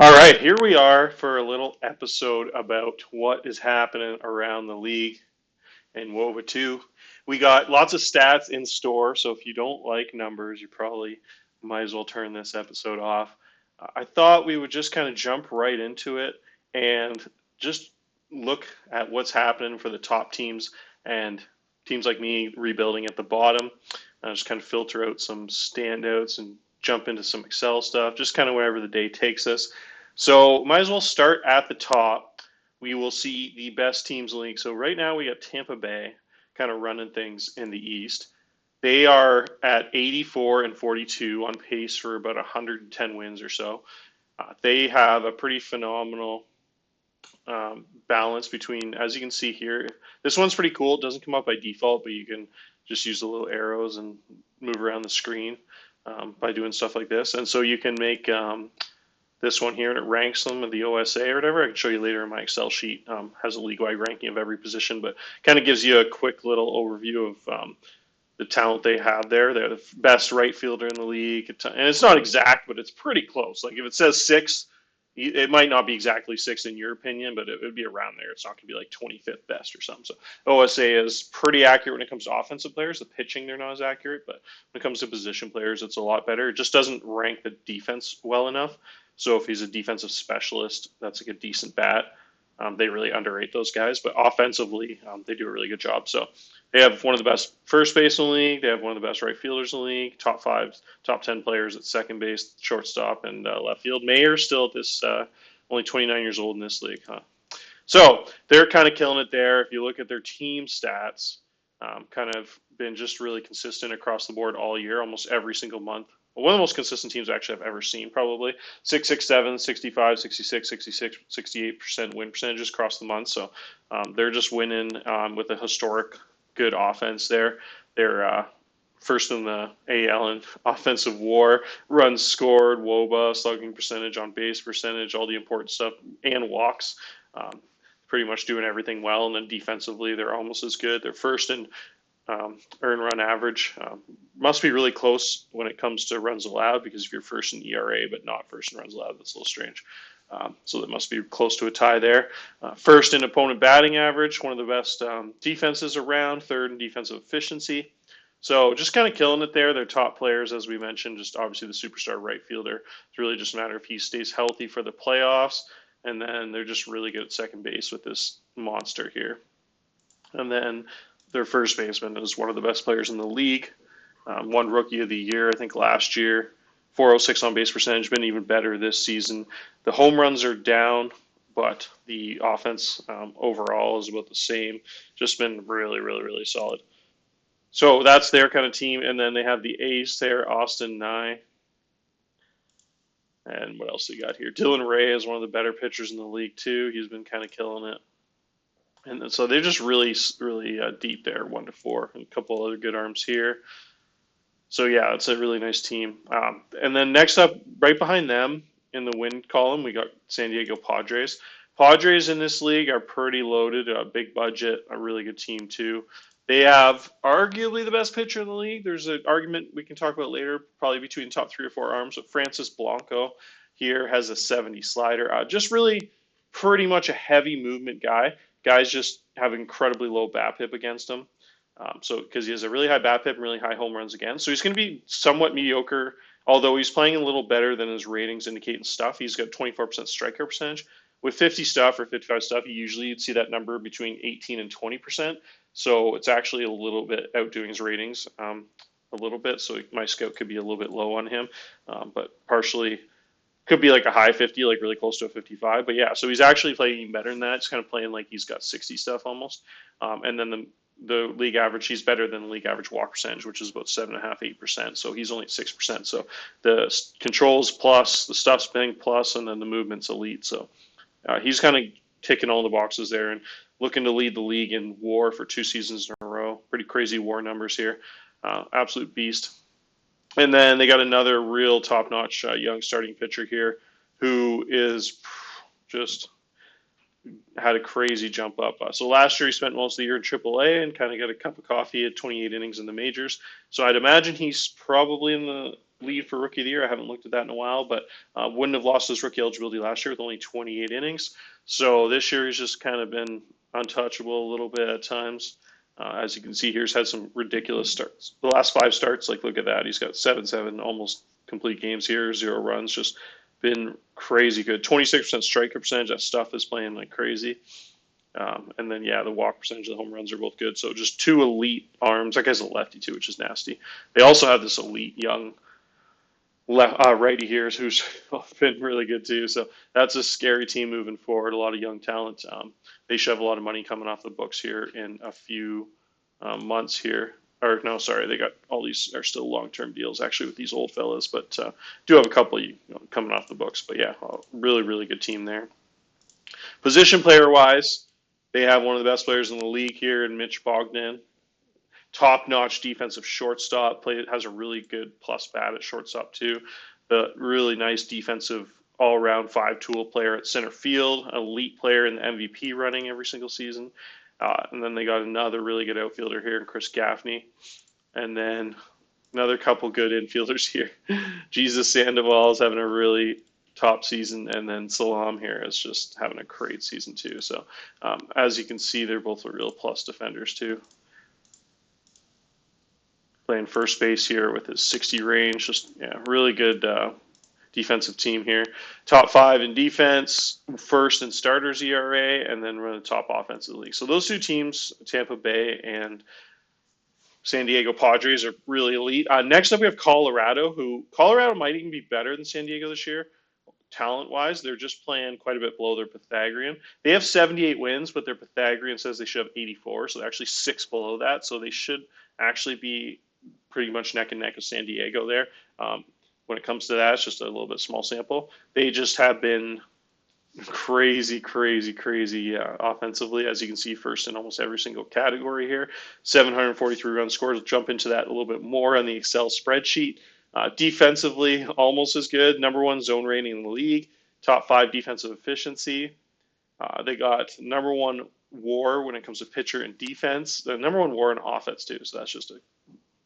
All right, here we are for a little episode about what is happening around the league in wOBA2. We got lots of stats in store, so if you don't like numbers, you probably might as well turn this episode off. I thought we would just kind of jump right into it and just look at what's happening for the top teams and teams like me rebuilding at the bottom. I just kind of filter out some standouts and jump into some Excel stuff, just kind of wherever the day takes us. So might as well start at the top. We will see the best teams in the league. So right now we got Tampa Bay kind of running things in the East. They are at 84 and 42 on pace for about 110 wins or so. They have a pretty phenomenal balance between, as you can see here, this one's pretty cool. It doesn't come up by default, but you can just use the little arrows and move around the screen by doing stuff like this. And so you can make this one here, and it ranks them in the OSA or whatever. I can show you later in my Excel sheet. Has a league-wide ranking of every position, but kind of gives you a quick little overview of the talent they have there. They're the best right fielder in the league, and it's not exact, but it's pretty close. Like if it says 6, it might not be exactly 6 in your opinion, but it would be around there. It's not going to be like 25th best or something. So OSA is pretty accurate when it comes to offensive players. The pitching, they're not as accurate, but when it comes to position players, it's a lot better. It just doesn't rank the defense well enough. So if he's a defensive specialist, that's like a decent bat. They really underrate those guys, but offensively, they do a really good job. So they have one of the best first base in the league. They have one of the best right fielders in the league. Top 5, top 10 players at second base, shortstop, and left field. Mayer's still at this, only 29 years old in this league, huh? So they're kind of killing it there. If you look at their team stats, kind of been just really consistent across the board all year, almost every single month. One of the most consistent teams actually I've ever seen, probably 667, 65, 66, 66, 68% win percentages across the month. So they're just winning with a historic good offense there. They're first in the AL in offensive WAR, runs scored, wOBA, slugging percentage, on base percentage, all the important stuff, and walks. Pretty much doing everything well. And then defensively, they're almost as good. They're first in earn run average. Must be really close when it comes to runs allowed, because if you're first in ERA but not first in runs allowed, that's a little strange. So that must be close to a tie there. First in opponent batting average, one of the best defenses around, third in defensive efficiency. So just kind of killing it there. They're top players, as we mentioned, just obviously the superstar right fielder. It's really just a matter if he stays healthy for the playoffs, and then they're just really good at second base with this monster here. And then their first baseman is one of the best players in the league. Won Rookie of the Year, I think, last year. 406 on base percentage, been even better this season. The home runs are down, but the offense overall is about the same. Just been really, really, really solid. So that's their kind of team. And then they have the ace there, Austin Nye. And what else they got here? Dylan Ray is one of the better pitchers in the league, too. He's been kind of killing it. And so they're just really, really deep there, 1 to 4, and a couple other good arms here. So yeah, it's a really nice team. And then next up, right behind them in the win column, we got San Diego Padres. Padres in this league are pretty loaded, a big budget, a really good team too. They have arguably the best pitcher in the league. There's an argument we can talk about later, probably between top 3 or 4 arms. But Francis Blanco here has a 70 slider. Just really pretty much a heavy movement guy. Guys just have incredibly low BABIP against him. So because he has a really high BABIP and really high home runs against. So he's going to be somewhat mediocre, although he's playing a little better than his ratings indicate and stuff. He's got 24% strikeout percentage. With 50 stuff or 55 stuff, you'd see that number between 18 and 20%. So it's actually a little bit outdoing his ratings a little bit. So my scout could be a little bit low on him, but partially could be like a high 50, like really close to a 55. But yeah, so he's actually playing better than that. It's kind of playing like he's got 60 stuff almost. And then the league average, he's better than the league average walk percentage, which is about 7.5%, 8%. So he's only at 6%. So the controls plus, the stuff spinning plus, and then the movement's elite. So he's kind of ticking all the boxes there and looking to lead the league in WAR for 2 seasons in a row. Pretty crazy WAR numbers here. Absolute beast. And then they got another real top-notch young starting pitcher here who is just had a crazy jump up. So last year he spent most of the year in AAA and kind of got a cup of coffee at 28 innings in the majors. So I'd imagine he's probably in the lead for Rookie of the Year. I haven't looked at that in a while, but wouldn't have lost his rookie eligibility last year with only 28 innings. So this year he's just kind of been untouchable a little bit at times. As you can see here, he's had some ridiculous starts. The last 5 starts, like look at that. He's got 7-7 almost complete games here, 0 runs. Just been crazy good. 26% strikeout percentage. That stuff is playing like crazy. And then, yeah, the walk percentage of the home runs are both good. So just 2 elite arms. That guy's a lefty, too, which is nasty. They also have this elite young righty here who's been really good, too. So that's a scary team moving forward. A lot of young talent. They should have a lot of money coming off the books here in a few months here. Or, no, sorry, they got all these are still long-term deals, actually, with these old fellas. But do have a couple coming off the books. But, yeah, really, really good team there. Position player-wise, they have one of the best players in the league here in Mitch Bogdan. Top-notch defensive shortstop. Has a really good plus bat at shortstop too. The really nice defensive all-around 5-tool player at center field. Elite player in the MVP running every single season. And then they got another really good outfielder here in Chris Gaffney. And then another couple good infielders here. Jesus Sandoval is having a really top season, and then Salam here is just having a great season too. So as you can see, they're both real plus defenders too. Playing first base here with his 60 range, just really good defensive team here. Top 5 in defense, first in starters ERA, and then run the top offense of the league. So those 2 teams, Tampa Bay and San Diego Padres, are really elite. Next up, we have Colorado, Colorado might even be better than San Diego this year. Talent-wise, they're just playing quite a bit below their Pythagorean. They have 78 wins, but their Pythagorean says they should have 84, so they're actually 6 below that. So they should actually be pretty much neck and neck with San Diego there. When it comes to that, it's just a little bit small sample. They just have been crazy offensively, as you can see, first in almost every single category here. 743 runs scored. We'll jump into that a little bit more on the Excel spreadsheet. Defensively, almost as good. Number 1 zone rating in the league. Top 5 defensive efficiency. They got number 1 WAR when it comes to pitcher and defense. The number 1 WAR in offense too. So that's just a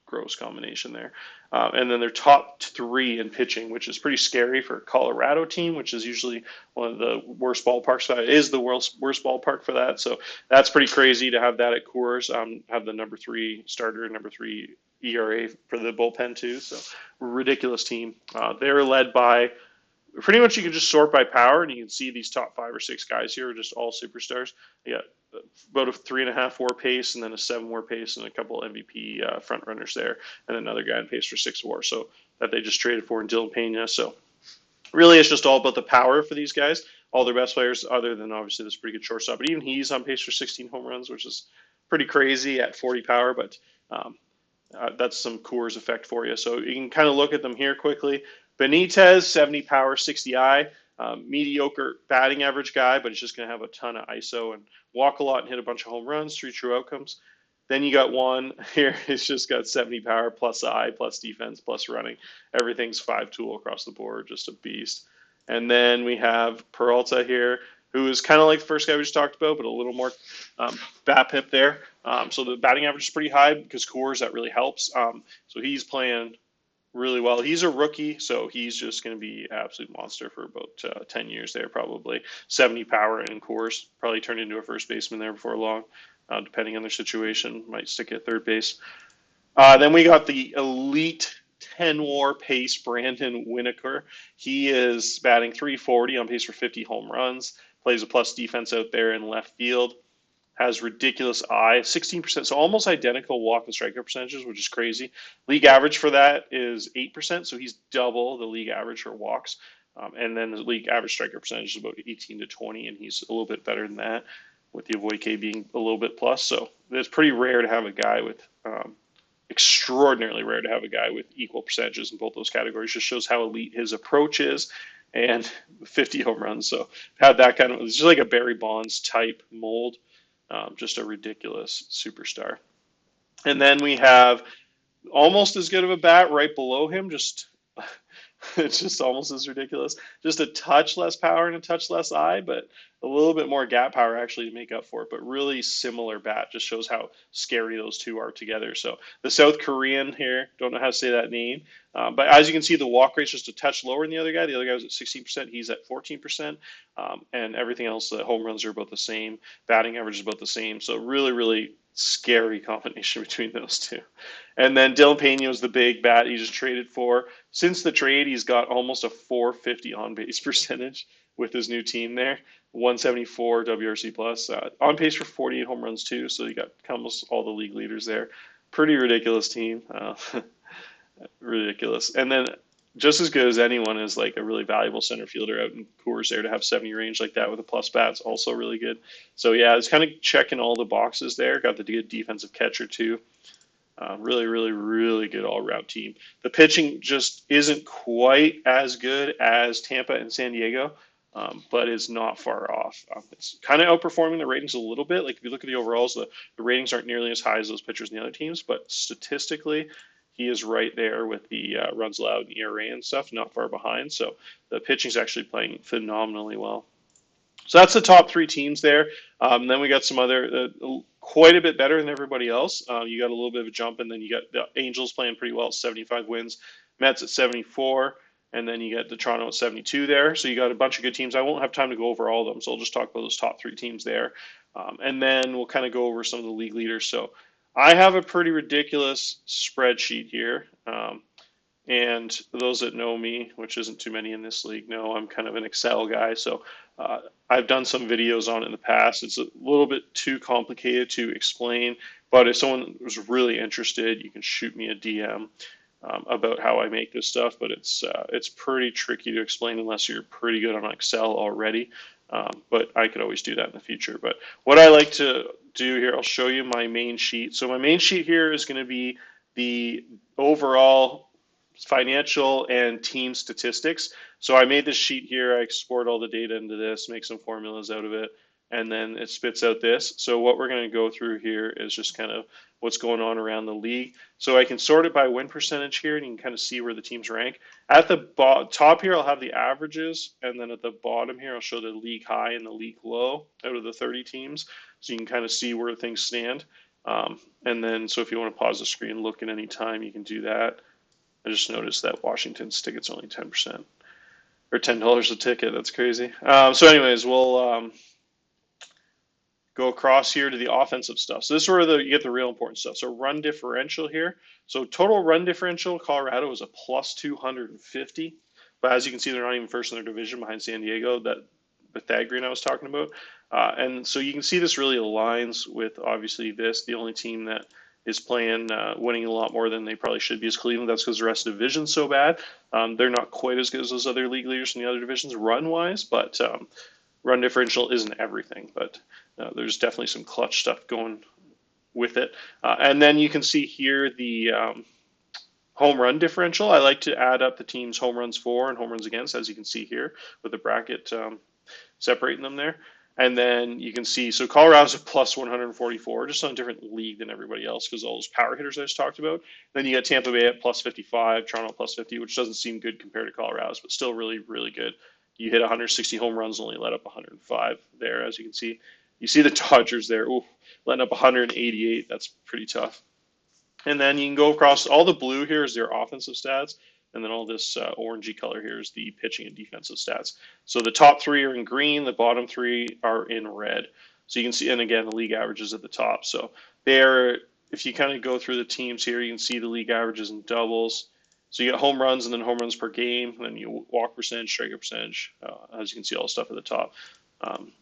gross combination there. And then they're top 3 in pitching, which is pretty scary for a Colorado team, which is usually one of the worst ballparks. That is the worst ballpark for that. So that's pretty crazy to have that at Coors. Have the number 3 starter, number 3 ERA for the bullpen too. So ridiculous team. They're led by pretty much, you can just sort by power, and you can see these top 5 or 6 guys here are just all superstars. They got about a 3.5 WAR pace, and then a 7 WAR pace, and a couple MVP front runners there, and another guy in pace for 6 WAR. So that they just traded for in Dylan Pena. So really, it's just all about the power for these guys. All their best players, other than obviously this pretty good shortstop, but even he's on pace for 16 home runs, which is pretty crazy at 40 power. But that's some Coors effect for you. So you can kind of look at them here quickly. Benitez, 70 power, 60 I. Mediocre batting average guy, but he's just going to have a ton of ISO and walk a lot and hit a bunch of home runs, 3 true outcomes. Then you got one here. He's just got 70 power, plus I, plus defense, plus running. Everything's 5-tool across the board, just a beast. And then we have Peralta here, who is kind of like the first guy we just talked about, but a little more BAPIP there. So the batting average is pretty high because Coors, that really helps. So he's playing really well. He's a rookie, so he's just going to be an absolute monster for about 10 years there, probably. 70 power in Coors, probably turn into a first baseman there before long, depending on their situation. Might stick at third base. Then we got the elite 10 WAR pace Brandon Winokur. He is batting 340 on pace for 50 home runs. Plays a plus defense out there in left field. Has ridiculous I, 16%, so almost identical walk and strikeout percentages, which is crazy. League average for that is 8%, so he's double the league average for walks. And then the league average strikeout percentage is about 18 to 20, and he's a little bit better than that, with the avoid K being a little bit plus. So it's pretty rare to have a guy with, extraordinarily rare to have a guy with equal percentages in both those categories. Just shows how elite his approach is. And 50 home runs, so had that kind of, it's just like a Barry Bonds type mold. Just a ridiculous superstar. And then we have almost as good of a bat right below him, just It's just almost as ridiculous. Just a touch less power and a touch less eye, but a little bit more gap power actually to make up for it. But really similar bat, just shows how scary those two are together. So the South Korean here, don't know how to say that name, but as you can see, the walk rate's just a touch lower than the other guy. The other guy was at 16%, he's at 14%, and everything else, the home runs are about the same, batting average is about the same. So really, really scary combination between those two. And then Dylan Pena was the big bat he just traded for. Since the trade, he's got almost a 450 on base percentage with his new team there. 174 WRC plus, on pace for 48 home runs too. So you got almost all the league leaders there. Pretty ridiculous team, ridiculous. And then just as good as anyone is like a really valuable center fielder out in Coors there to have 70 range like that with a plus bat's also really good. So yeah, it's kind of checking all the boxes there. Got the good defensive catcher too. Really, really, really good all-around team. The pitching just isn't quite as good as Tampa and San Diego, but it's not far off. It's kind of outperforming the ratings a little bit. Like if you look at the overalls, the ratings aren't nearly as high as those pitchers in the other teams, but statistically, he is right there with the runs allowed and ERA and stuff, not far behind. So the pitching's actually playing phenomenally well. So that's the top three teams there. Then we got some other, quite a bit better than everybody else. You got a little bit of a jump, and then you got the Angels playing pretty well, 75 wins, Mets at 74, and then you got the Toronto at 72 there. So you got a bunch of good teams. I won't have time to go over all of them, so I'll just talk about those top three teams there. And then we'll kind of go over some of the league leaders. So I have a pretty ridiculous spreadsheet here. And those that know me, which isn't too many in this league, know I'm kind of an Excel guy. So I've done some videos on it in the past. It's a little bit too complicated to explain, but if someone was really interested, you can shoot me a DM about how I make this stuff. But it's pretty tricky to explain unless you're pretty good on Excel already. But I could always do that in the future. But what I like to do here, I'll show you my main sheet. So my main sheet here is going to be the overall financial and team statistics. So I made this sheet here. I export all the data into this, make some formulas out of it, and then it spits out this. So what we're going to go through here is just kind of what's going on around the league. So I can sort it by win percentage here, and you can kind of see where the teams rank. At the top here, I'll have the averages, and then at the bottom here, I'll show the league high and the league low out of the 30 teams, so you can kind of see where things stand. And then, so if you want to pause the screen and look at any time, you can do that. I just noticed that Washington's ticket's only 10% or $10 a ticket. That's crazy. So anyways, we'll go across here to the offensive stuff. So this is where you get the real important stuff. So run differential here. So total run differential, Colorado is a plus 250. But as you can see, they're not even first in their division behind San Diego, that Pythagorean I was talking about. And so you can see this really aligns with obviously the only team that is playing, winning a lot more than they probably should be is Cleveland. That's because the rest of the division's so bad. They're not quite as good as those other league leaders from the other divisions run-wise, but run differential isn't everything. But there's definitely some clutch stuff going with it. And then you can see here the home run differential. I like to add up the team's home runs for and home runs against, as you can see here with the bracket separating them there. And then you can see, so Colorado's a plus 144, just on a different league than everybody else because all those power hitters I just talked about. Then you got Tampa Bay at plus 55, Toronto plus 50, which doesn't seem good compared to Colorado's, but still really, really good. You hit 160 home runs, only let up 105 there, as you can see. You see the Dodgers there, ooh, letting up 188. That's pretty tough. And then you can go across, all the blue here is their offensive stats. And then all this orangey color here is the pitching and defensive stats. So the top three are in green, the bottom three are in red. So you can see, and again, the league averages at the top. So there, if you kind of go through the teams here, you can see the league averages in doubles. So you get home runs and then home runs per game, and then you walk percentage, strikeout percentage, as you can see all the stuff at the top.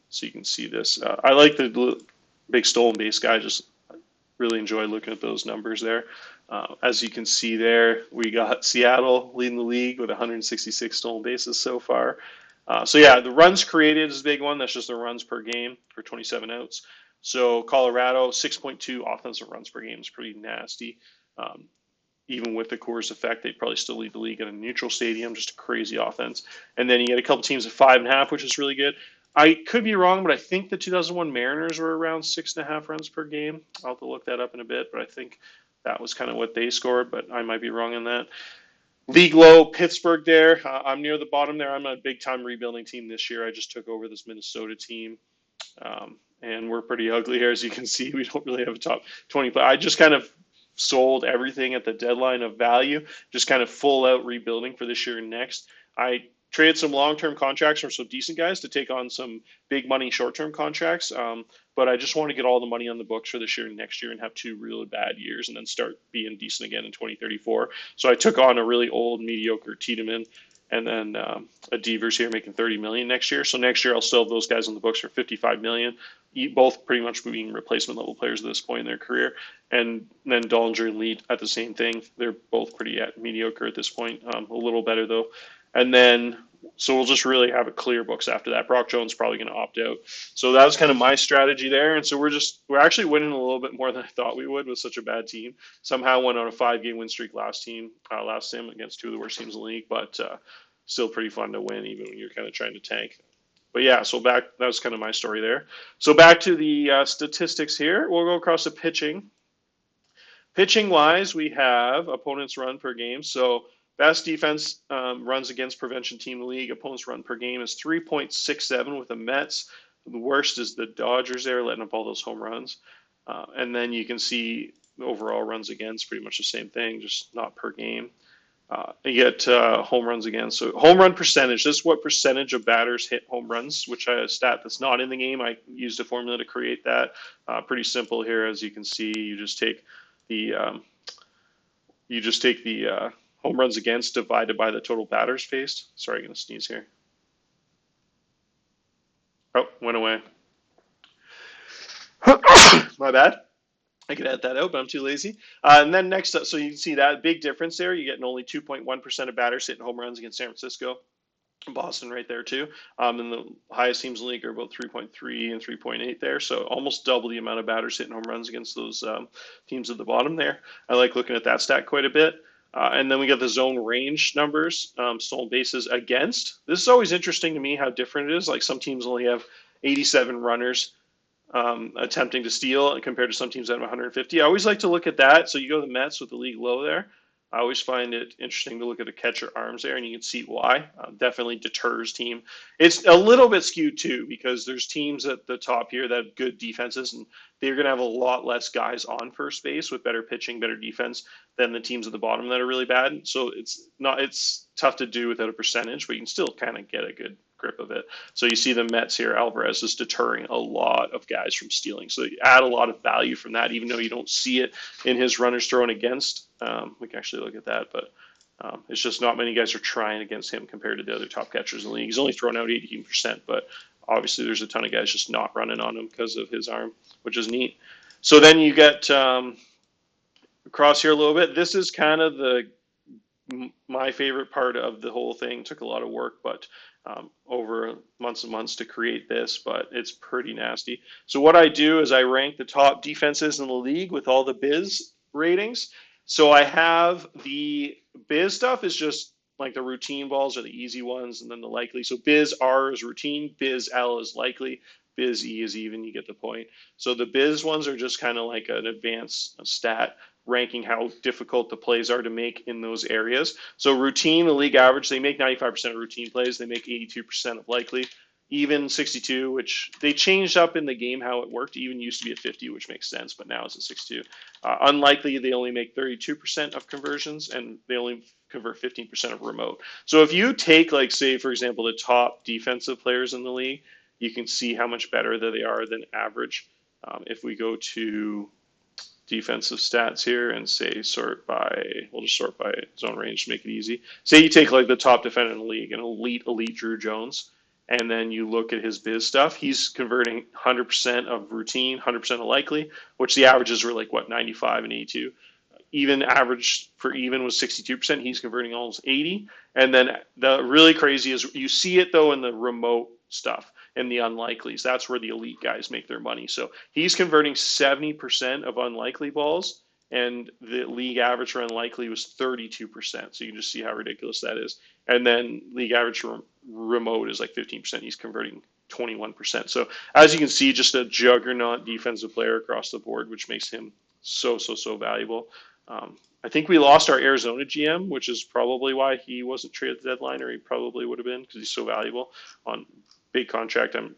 So you can see this. I like the big stolen base guy, just really enjoy looking at those numbers there. As you can see there, we got Seattle leading the league with 166 stolen bases so far. So yeah, the runs created is a big one. That's just the runs per game for 27 outs. So Colorado, 6.2 offensive runs per game is pretty nasty. Even with the Coors effect, they'd probably still lead the league in a neutral stadium, just a crazy offense. And then you get a couple teams at 5.5, which is really good. I could be wrong, but I think the 2001 Mariners were around 6.5 runs per game. I'll have to look that up in a bit, but I think that was kind of what they scored, but I might be wrong on that. League low, Pittsburgh there. I'm near the bottom there. I'm a big time rebuilding team this year. I just took over this Minnesota team. And we're pretty ugly here, as you can see. We don't really have a top 20 player. I just kind of sold everything at the deadline of value, just kind of full out rebuilding for this year and next. I traded some long term contracts for some decent guys to take on some big money short term contracts. But I just want to get all the money on the books for this year and next year and have two really bad years and then start being decent again in 2034. So I took on a really old, mediocre Tiedemann and then a Devers here making 30 million next year. So next year I'll still have those guys on the books for 55 million, both pretty much being replacement level players at this point in their career. And then Dollinger and Leet at the same thing. They're both pretty mediocre at this point, a little better though. And then so we'll just really have a clear books after that. Brock Jones probably going to opt out. So that was kind of my strategy there. And so we're actually winning a little bit more than I thought we would with such a bad team. Somehow went on a 5-game win streak last sim against two of the worst teams in the league, but still pretty fun to win even when you're kind of trying to tank. But yeah, so that was kind of my story there. So back to the statistics here. We'll go across to pitching. Pitching wise, we have opponents run per game. So best defense runs against prevention team in the league. Opponents run per game is 3.67 with the Mets. The worst is the Dodgers there, letting up all those home runs. And then you can see the overall runs against, pretty much the same thing, just not per game. You get home runs against. So home run percentage, this is what percentage of batters hit home runs, which I a stat that's not in the game. I used a formula to create that. Pretty simple here, as you can see. You just take the home runs against divided by the total batters faced. Sorry, I'm going to sneeze here. Oh, went away. My bad. I could edit that out, but I'm too lazy. And then next up, so you can see that big difference there. You're getting only 2.1% of batters hitting home runs against San Francisco. Boston right there too. And the highest teams in the league are about 3.3 and 3.8 there. So almost double the amount of batters hitting home runs against those teams at the bottom there. I like looking at that stat quite a bit. And then we got the zone range numbers, stolen bases against. This is always interesting to me how different it is. Like some teams only have 87 runners attempting to steal compared to some teams that have 150. I always like to look at that. So you go to the Mets with the league low there. I always find it interesting to look at the catcher arms there, and you can see why. Definitely deters team. It's a little bit skewed too because there's teams at the top here that have good defenses, and they're going to have a lot less guys on first base with better pitching, better defense than the teams at the bottom that are really bad. So it's tough to do without a percentage, but you can still kind of get a good grip of it. So you see the Mets here, Alvarez is deterring a lot of guys from stealing. So you add a lot of value from that, even though you don't see it in his runners thrown against. We can actually look at that, but it's just not many guys are trying against him compared to the other top catchers in the league. He's only thrown out 18%, but obviously there's a ton of guys just not running on him because of his arm, which is neat. So then you get across here a little bit. This is kind of my favorite part of the whole thing. Took a lot of work, but over months and months to create this, but it's pretty nasty. So what I do is I rank the top defenses in the league with all the biz ratings. So I have the biz stuff is just like the routine balls are the easy ones, and then the likely. So biz R is routine, biz L is likely, biz E is even. You get the point. So the biz ones are just kind of like an advanced stat ranking how difficult the plays are to make in those areas. So routine, the league average, they make 95% of routine plays. They make 82% of likely. Even 62, which they changed up in the game how it worked. Even used to be at 50, which makes sense, but now it's at 62. Unlikely, they only make 32% of conversions, and they only convert 15% of remote. So if you take, like, say, for example, the top defensive players in the league, you can see how much better they are than average. If we go to defensive stats here and say we'll just sort by zone range to make it easy. Say you take like the top defender in the league, an elite Drew Jones, and then you look at his biz stuff. He's converting 100% of routine, 100% of likely, which the averages were like 95 and 82. Even average for even was 62%. He's converting almost 80. And then the really crazy is you see it though in the remote stuff and the unlikelies. That's where the elite guys make their money. So he's converting 70% of unlikely balls, and the league average for unlikely was 32%. So you can just see how ridiculous that is. And then league average for remote is like 15%. He's converting 21%. So as you can see, just a juggernaut defensive player across the board, which makes him so valuable. I think we lost our Arizona GM, which is probably why he wasn't traded at the deadline, or he probably would have been because he's so valuable on big contract. I'm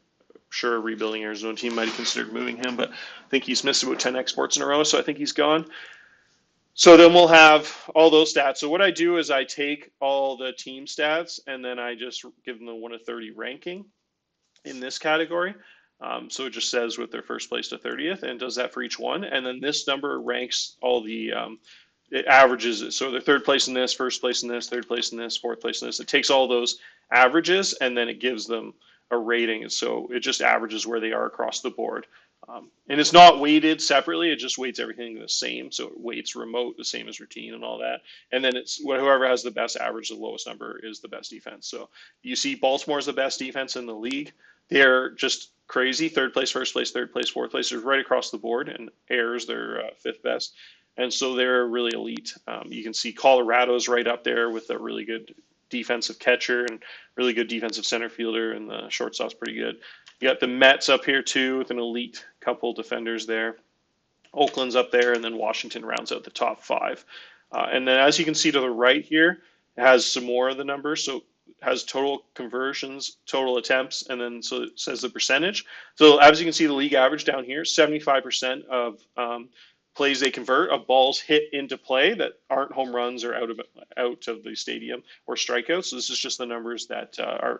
sure a rebuilding Arizona team might have considered moving him, but I think he's missed about 10 exports in a row, so I think he's gone. So then we'll have all those stats. So what I do is I take all the team stats and then I just give them the 1 to 30 ranking in this category. So it just says with their first place to 30th and does that for each one. And then this number ranks all the, it averages it. So they're third place in this, first place in this, third place in this, fourth place in this. It takes all those averages and then it gives them a rating. So it just averages where they are across the board. And it's not weighted separately. It just weights everything the same. So it weights remote the same as routine and all that. And then it's whoever has the best average, the lowest number is the best defense. So you see Baltimore's the best defense in the league. They're just crazy. Third place, first place, third place, fourth place. They're right across the board. And Ayers, they're fifth best. And so they're really elite. You can see Colorado's right up there with a really good defensive catcher and really good defensive center fielder, and the shortstop's pretty good. You got the Mets up here too with an elite couple defenders there. Oakland's up there, and then Washington rounds out the top 5. And then as you can see to the right here, it has some more of the numbers. So it has total conversions, total attempts, and then so it says the percentage. So as you can see, the league average down here, 75% of plays they convert of balls hit into play that aren't home runs or out of the stadium or strikeouts. So this is just the numbers that are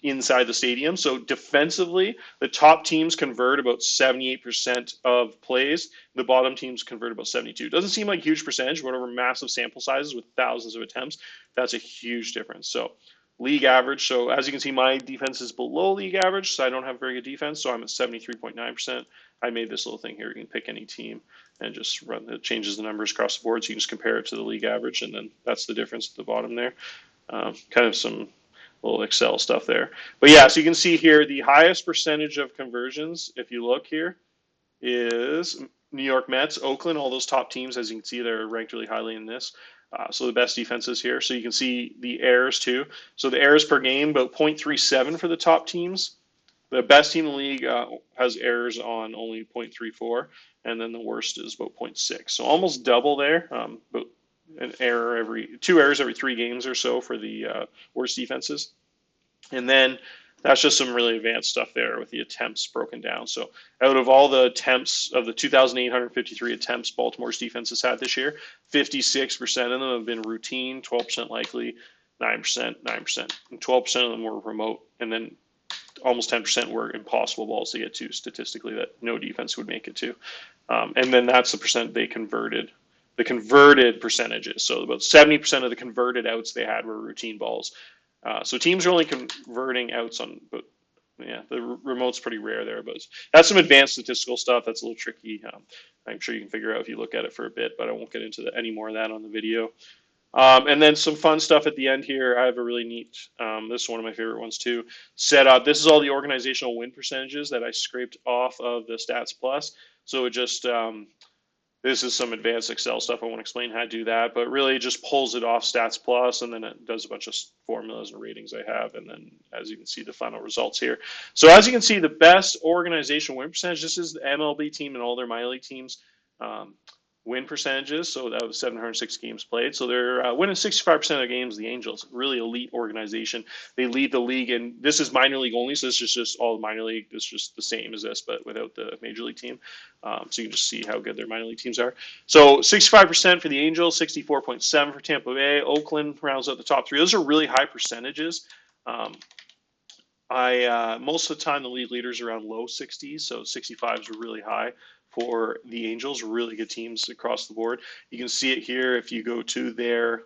inside the stadium. So defensively, the top teams convert about 78% of plays. The bottom teams convert about 72. Doesn't seem like a huge percentage, but over massive sample sizes with thousands of attempts, that's a huge difference. So league average. So as you can see, my defense is below league average, so I don't have very good defense. So I'm at 73.9%. I made this little thing here. You can pick any team and just run. It changes the numbers across the board, so you can just compare it to the league average, and then that's the difference at the bottom there. Kind of some little Excel stuff there. But yeah, so you can see here the highest percentage of conversions, if you look here, is New York Mets, Oakland, all those top teams. As you can see, they're ranked really highly in this. So the best defenses here. So you can see the errors too. So the errors per game, about 0.37 for the top teams. The best team in the league has errors on only 0.34, and then the worst is about 0.6. So almost double there, but an error two errors every 3 games or so for the worst defenses. And then that's just some really advanced stuff there with the attempts broken down. So out of all the attempts of the 2,853 attempts Baltimore's defense has had this year, 56% of them have been routine, 12% likely, 9%, 9%, and 12% of them were remote, and then almost 10% were impossible balls to get to statistically that no defense would make it to. And then that's the percent they converted, the converted percentages. So about 70% of the converted outs they had were routine balls. So teams are only converting outs on, but yeah, the remote's pretty rare there. But that's some advanced statistical stuff that's a little tricky. I'm sure you can figure out if you look at it for a bit, but I won't get into any more of that on the video. And then some fun stuff at the end here. I have a really neat, this is one of my favorite ones too, set up. This is all the organizational win percentages that I scraped off of the Stats Plus. So it just, this is some advanced Excel stuff. I won't explain how to do that, but really just pulls it off Stats Plus, and then it does a bunch of formulas and ratings I have. And then as you can see, the final results here. So as you can see, the best organizational win percentage, this is the MLB team and all their minor league teams. Win percentages, so that was 706 games played. So they're winning 65% of the games. The Angels, really elite organization. They lead the league, and this is minor league only, so this is just all minor league. It's just the same as this, but without the major league team. So you can just see how good their minor league teams are. So 65% for the Angels, 64.7 for Tampa Bay. Oakland rounds out the top 3. Those are really high percentages. Most of the time the league leaders are around low 60s, so 65s are really high for the Angels. Really good teams across the board. You can see it here if you go to their,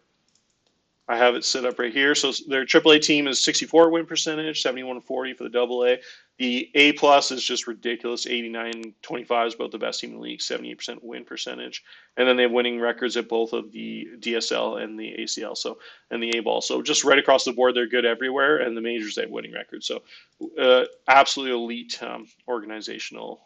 I have it set up right here. So their AAA team is 64 win percentage, 71-40 for the AA. The A plus is just ridiculous. 89-25 is about the best team in the league, 78% win percentage. And then they have winning records at both of the DSL and the ACL, so and the A ball. So just right across the board, they're good everywhere. And the majors, they have winning records. So absolutely elite organizational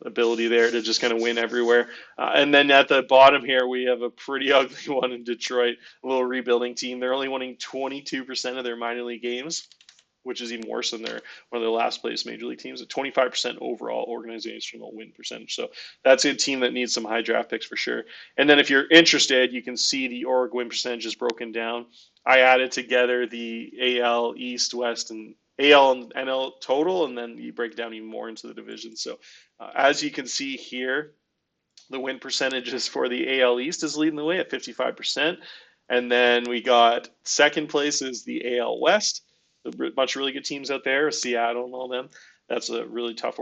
ability there to just kind of win everywhere. And then at the bottom here, we have a pretty ugly one in Detroit, a little rebuilding team. They're only winning 22% of their minor league games. which is even worse than one of their last place major league teams, at 25% overall organizational win percentage. So that's a team that needs some high draft picks for sure. And then if you're interested, you can see the org win percentages broken down. I added together the AL East, West, and AL and NL total, and then you break down even more into the division. So as you can see here, the win percentages for the AL East is leading the way at 55%. And then we got second place is the AL West. A bunch of really good teams out there, Seattle and all them. That's a really tough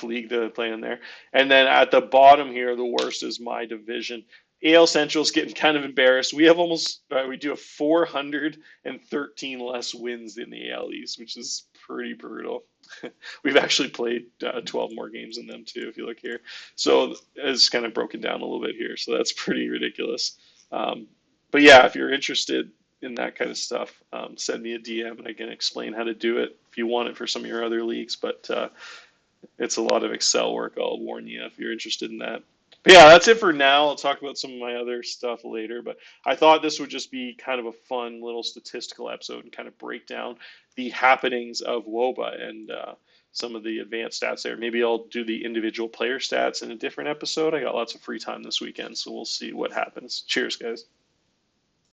league to play in there. And then at the bottom here, the worst is my division. AL Central's getting kind of embarrassed. We have we do have 413 less wins in the AL East, which is pretty brutal. We've actually played 12 more games than them too, if you look here. So it's kind of broken down a little bit here. So that's pretty ridiculous. But yeah, if you're interested in that kind of stuff, send me a DM and I can explain how to do it if you want it for some of your other leagues. But it's a lot of Excel work, I'll warn you, if you're interested in that. But yeah, that's it for now. I'll talk about some of my other stuff later. But I thought this would just be kind of a fun little statistical episode and kind of break down the happenings of wOBA and some of the advanced stats there. Maybe I'll do the individual player stats in a different episode. I got lots of free time this weekend, so we'll see what happens. Cheers, guys.